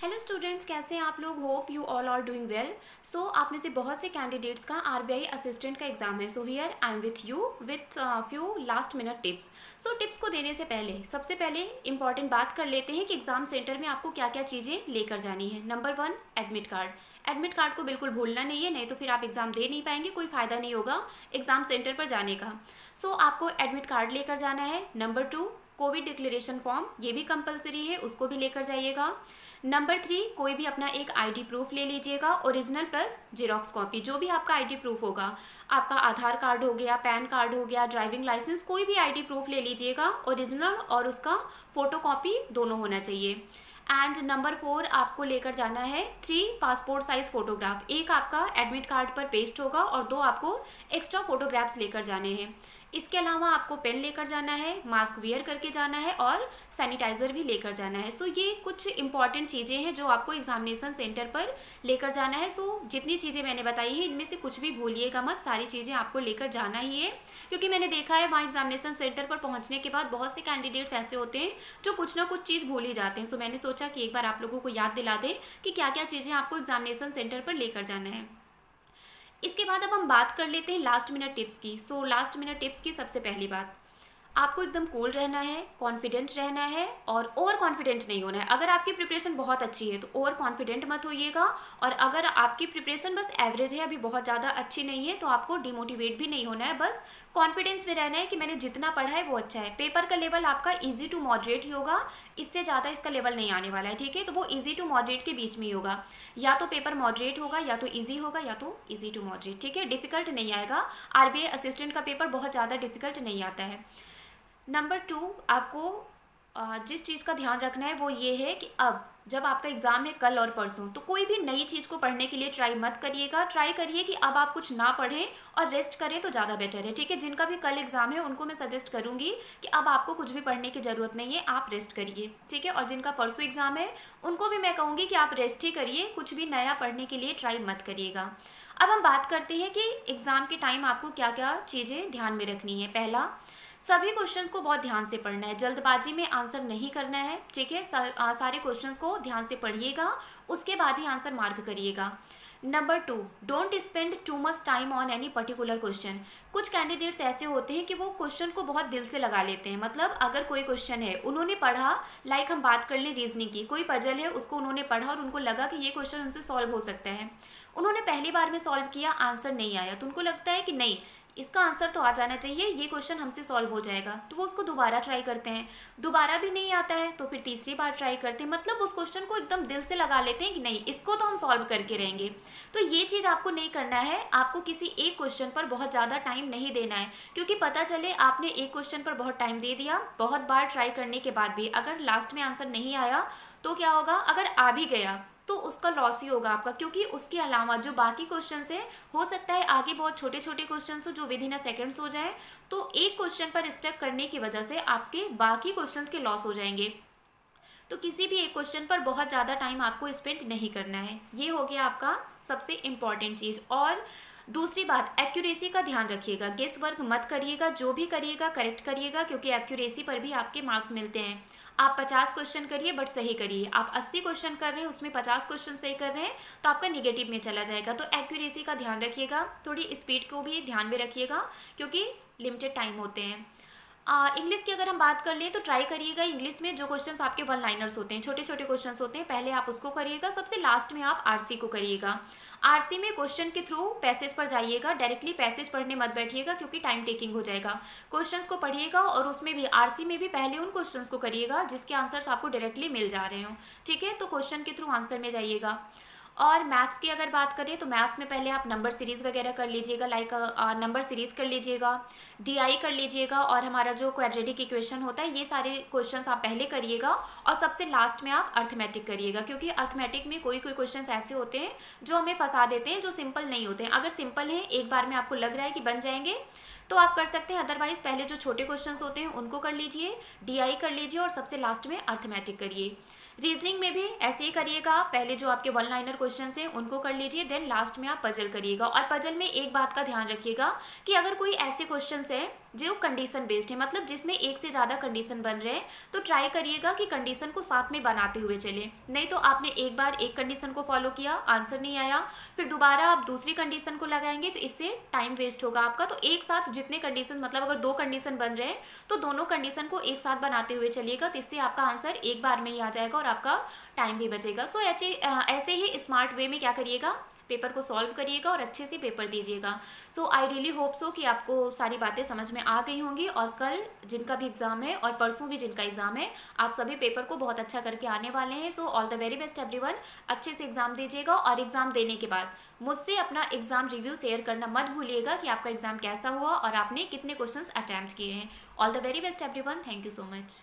Hello students, कैसे हैं आप लोग। Hope you all are doing well. So आप में से बहुत से कैंडिडेट्स का आरबीआई असिस्टेंट का एग्जाम है। So here I am with you with few last minute tips. So tips को देने से पहले सबसे पहले इंपॉर्टेंट बात कर लेते हैं कि एग्जाम सेंटर में आपको क्या क्या चीज़ें लेकर जानी है। Number 1, admit card. Admit card को बिल्कुल भूलना नहीं है, नहीं तो फिर आप एग्ज़ाम दे नहीं पाएंगे, कोई फ़ायदा नहीं होगा एग्ज़ाम सेंटर पर जाने का। सो आपको एडमिट कार्ड लेकर जाना है। नंबर 2, कोविड डिक्लेरेशन फॉर्म, ये भी कंपलसरी है, उसको भी लेकर जाइएगा। नंबर 3, कोई भी अपना एक आईडी प्रूफ ले लीजिएगा, ओरिजिनल प्लस जेरोक्स कॉपी, जो भी आपका आईडी प्रूफ होगा। आपका आधार कार्ड हो गया, पैन कार्ड हो गया, ड्राइविंग लाइसेंस, कोई भी आईडी प्रूफ ले लीजिएगा, ओरिजिनल और उसका फोटो कॉपी दोनों होना चाहिए। एंड नंबर 4, आपको लेकर जाना है 3 पासपोर्ट साइज फोटोग्राफ। एक आपका एडमिट कार्ड पर पेस्ट होगा और 2 आपको एक्स्ट्रा फोटोग्राफ्स लेकर जाने हैं। इसके अलावा आपको पेन लेकर जाना है, मास्क वियर करके जाना है और सैनिटाइज़र भी लेकर जाना है। सो ये कुछ इंपॉर्टेंट चीज़ें हैं जो आपको एग्जामिनेशन सेंटर पर लेकर जाना है। सो जितनी चीज़ें मैंने बताई हैं इनमें से कुछ भी भूलिएगा मत, सारी चीज़ें आपको लेकर जाना ही है। क्योंकि मैंने देखा है वहाँ एग्जामिनेशन सेंटर पर पहुँचने के बाद बहुत से कैंडिडेट्स ऐसे होते हैं जो कुछ ना कुछ चीज़ भूल ही जाते हैं। सो मैंने सोचा कि एक बार आप लोगों को याद दिला दें कि क्या क्या चीज़ें आपको एग्जामिनेशन सेंटर पर लेकर जाना है। इसके बाद अब हम बात कर लेते हैं लास्ट मिनट टिप्स की। सो लास्ट मिनट टिप्स की सबसे पहली बात, आपको एकदम कूल रहना है, कॉन्फिडेंट रहना है और ओवर कॉन्फिडेंट नहीं होना है। अगर आपकी प्रिपरेशन बहुत अच्छी है तो ओवर कॉन्फिडेंट मत होइएगा, और अगर आपकी प्रिपरेशन बस एवरेज है, अभी बहुत ज़्यादा अच्छी नहीं है, तो आपको डिमोटिवेट भी नहीं होना है। बस कॉन्फिडेंस में रहना है कि मैंने जितना पढ़ा है वो अच्छा है। पेपर का लेवल आपका ईजी टू मॉडरेट ही होगा, इससे ज़्यादा इसका लेवल नहीं आने वाला है, ठीक है। तो वो ईजी टू मॉडरेट के बीच में ही होगा, या तो पेपर मॉडरेट होगा, या तो ईजी होगा, या तो ईजी टू मॉडरेट, ठीक है। डिफिकल्ट नहीं आएगा। आरबीआई असिस्टेंट का पेपर बहुत ज़्यादा डिफिकल्ट नहीं आता है। नंबर 2, आपको जिस चीज़ का ध्यान रखना है वो ये है कि अब जब आपका एग्ज़ाम है कल और परसों, तो कोई भी नई चीज़ को पढ़ने के लिए ट्राई मत करिएगा। ट्राई करिए कि अब आप कुछ ना पढ़ें और रेस्ट करें तो ज़्यादा बेटर है, ठीक है। जिनका भी कल एग्ज़ाम है उनको मैं सजेस्ट करूँगी कि अब आपको कुछ भी पढ़ने की ज़रूरत नहीं है, आप रेस्ट करिए, ठीक है। और जिनका परसों एग्ज़ाम है उनको भी मैं कहूँगी कि आप रेस्ट ही करिए, कुछ भी नया पढ़ने के लिए ट्राई मत करिएगा। अब हम बात करते हैं कि एग्ज़ाम के टाइम आपको क्या क्या चीज़ें ध्यान में रखनी है। पहला, सभी क्वेश्चंस को बहुत ध्यान से पढ़ना है, जल्दबाजी में आंसर नहीं करना है, ठीक है। सारे क्वेश्चंस को ध्यान से पढ़िएगा, उसके बाद ही आंसर मार्क करिएगा। Number 2, don't spend too much time on any particular question. कुछ कैंडिडेट्स ऐसे होते हैं कि वो क्वेश्चन को बहुत दिल से लगा लेते हैं। मतलब अगर कोई क्वेश्चन है उन्होंने पढ़ा, लाइक हम बात कर लें रीजनिंग की, कोई पजल है उसको उन्होंने पढ़ा और उनको लगा कि ये क्वेश्चन उनसे सॉल्व हो सकता है। उन्होंने पहली बार में सॉल्व किया, आंसर नहीं आया, तो उनको लगता है कि नहीं, इसका आंसर तो आ जाना चाहिए, ये क्वेश्चन हमसे सॉल्व हो जाएगा, तो वो उसको दोबारा ट्राई करते हैं। दोबारा भी नहीं आता है तो फिर तीसरी बार ट्राई करते हैं। मतलब उस क्वेश्चन को एकदम दिल से लगा लेते हैं कि नहीं, इसको तो हम सॉल्व करके रहेंगे। तो ये चीज़ आपको नहीं करना है। आपको किसी एक क्वेश्चन पर बहुत ज़्यादा टाइम नहीं देना है, क्योंकि पता चले आपने एक क्वेश्चन पर बहुत टाइम दे दिया, बहुत बार ट्राई करने के बाद भी अगर लास्ट में आंसर नहीं आया तो क्या होगा, अगर आ भी गया तो उसका लॉस ही होगा आपका। क्योंकि उसके अलावा जो बाकी क्वेश्चंस हैं, हो सकता है आगे बहुत छोटे छोटे क्वेश्चंस हो जो विद इन अ सेकेंड्स हो जाए, तो एक क्वेश्चन पर स्टक करने की वजह से आपके बाकी क्वेश्चंस के लॉस हो जाएंगे। तो किसी भी एक क्वेश्चन पर बहुत ज़्यादा टाइम आपको स्पेंड नहीं करना है। ये हो गया आपका सबसे इम्पॉर्टेंट चीज़। और दूसरी बात, एक्यूरेसी का ध्यान रखिएगा, गेस वर्क मत करिएगा, जो भी करिएगा करेक्ट करिएगा, क्योंकि एक्यूरेसी पर भी आपके मार्क्स मिलते हैं। आप 50 क्वेश्चन करिए बट सही करिए, आप 80 क्वेश्चन कर रहे हैं उसमें 50 क्वेश्चन सही कर रहे हैं तो आपका निगेटिव में चला जाएगा। तो एक्यूरेसी का ध्यान रखिएगा, थोड़ी स्पीड को भी ध्यान में रखिएगा, क्योंकि लिमिटेड टाइम होते हैं। इंग्लिश की अगर हम बात कर लें तो ट्राई करिएगा इंग्लिश में जो क्वेश्चंस आपके वन लाइनर्स होते हैं, छोटे छोटे क्वेश्चंस होते हैं, पहले आप उसको करिएगा, सबसे लास्ट में आप आरसी को करिएगा। आरसी में क्वेश्चन के थ्रू पैसेज पर जाइएगा, डायरेक्टली पैसेज पढ़ने मत बैठिएगा क्योंकि टाइम टेकिंग हो जाएगा। क्वेश्चंस को पढ़िएगा और उसमें भी आरसी में भी पहले उन क्वेश्चंस को करिएगा जिसके आंसर्स आपको डायरेक्टली मिल जा रहे हो, ठीक है। तो क्वेश्चन के थ्रू आंसर में जाइएगा। और मैथ्स की अगर बात करें तो मैथ्स में पहले आप नंबर सीरीज़ वगैरह कर लीजिएगा, लाइक नंबर सीरीज़ कर लीजिएगा, डीआई कर लीजिएगा, और हमारा जो क्वाड्रेटिक इक्वेशन होता है, ये सारे क्वेश्चंस आप पहले करिएगा। और सबसे लास्ट में आप अर्थमेटिक करिएगा, क्योंकि अर्थमेटिक में कोई कोई क्वेश्चंस ऐसे होते हैं जो हमें फंसा देते हैं, जो सिंपल नहीं होते हैं। अगर सिंपल हैं, एक बार में आपको लग रहा है कि बन जाएंगे, तो आप कर सकते हैं। अदरवाइज पहले जो छोटे क्वेश्चंस होते हैं उनको कर लीजिए, डीआई कर लीजिए और सबसे लास्ट में अर्थमेटिक करिए। रीजनिंग में भी ऐसे ही करिएगा, पहले जो आपके वन लाइनर क्वेश्चन हैं उनको कर लीजिए, देन लास्ट में आप पजल करिएगा। और पजल में एक बात का ध्यान रखिएगा कि अगर कोई ऐसे क्वेश्चन हैं जो कंडीशन बेस्ड है, मतलब जिसमें एक से ज़्यादा कंडीशन बन रहे हैं, तो ट्राई करिएगा कि कंडीशन को साथ में बनाते हुए चले। नहीं तो आपने एक बार एक कंडीशन को फॉलो किया, आंसर नहीं आया, फिर दोबारा आप दूसरी कंडीशन को लगाएंगे तो इससे टाइम वेस्ट होगा आपका। तो एक साथ जितने कंडीशन, मतलब अगर 2 कंडीशन बन रहे हैं तो दोनों कंडीशन को एक साथ बनाते हुए चलिएगा, तो इससे आपका आंसर एक बार में ही आ जाएगा और आपका टाइम भी बचेगा। सो ऐसे ही स्मार्ट वे में क्या करिएगा, पेपर को सॉल्व करिएगा और अच्छे से पेपर दीजिएगा। सो आई रियली होप सो कि आपको सारी बातें समझ में आ गई होंगी, और कल जिनका भी एग्जाम है और परसों भी जिनका एग्जाम है, आप सभी पेपर को बहुत अच्छा करके आने वाले हैं। So all the very best everyone, अच्छे से एग्जाम दीजिएगा, और एग्जाम देने के बाद मुझसे अपना एग्जाम रिव्यू शेयर करना मत भूलिएगा कि आपका एग्जाम कैसा हुआ और आपने कितने क्वेश्चंस अटैम्प्ट किए हैं। All the very best everyone, thank you so much.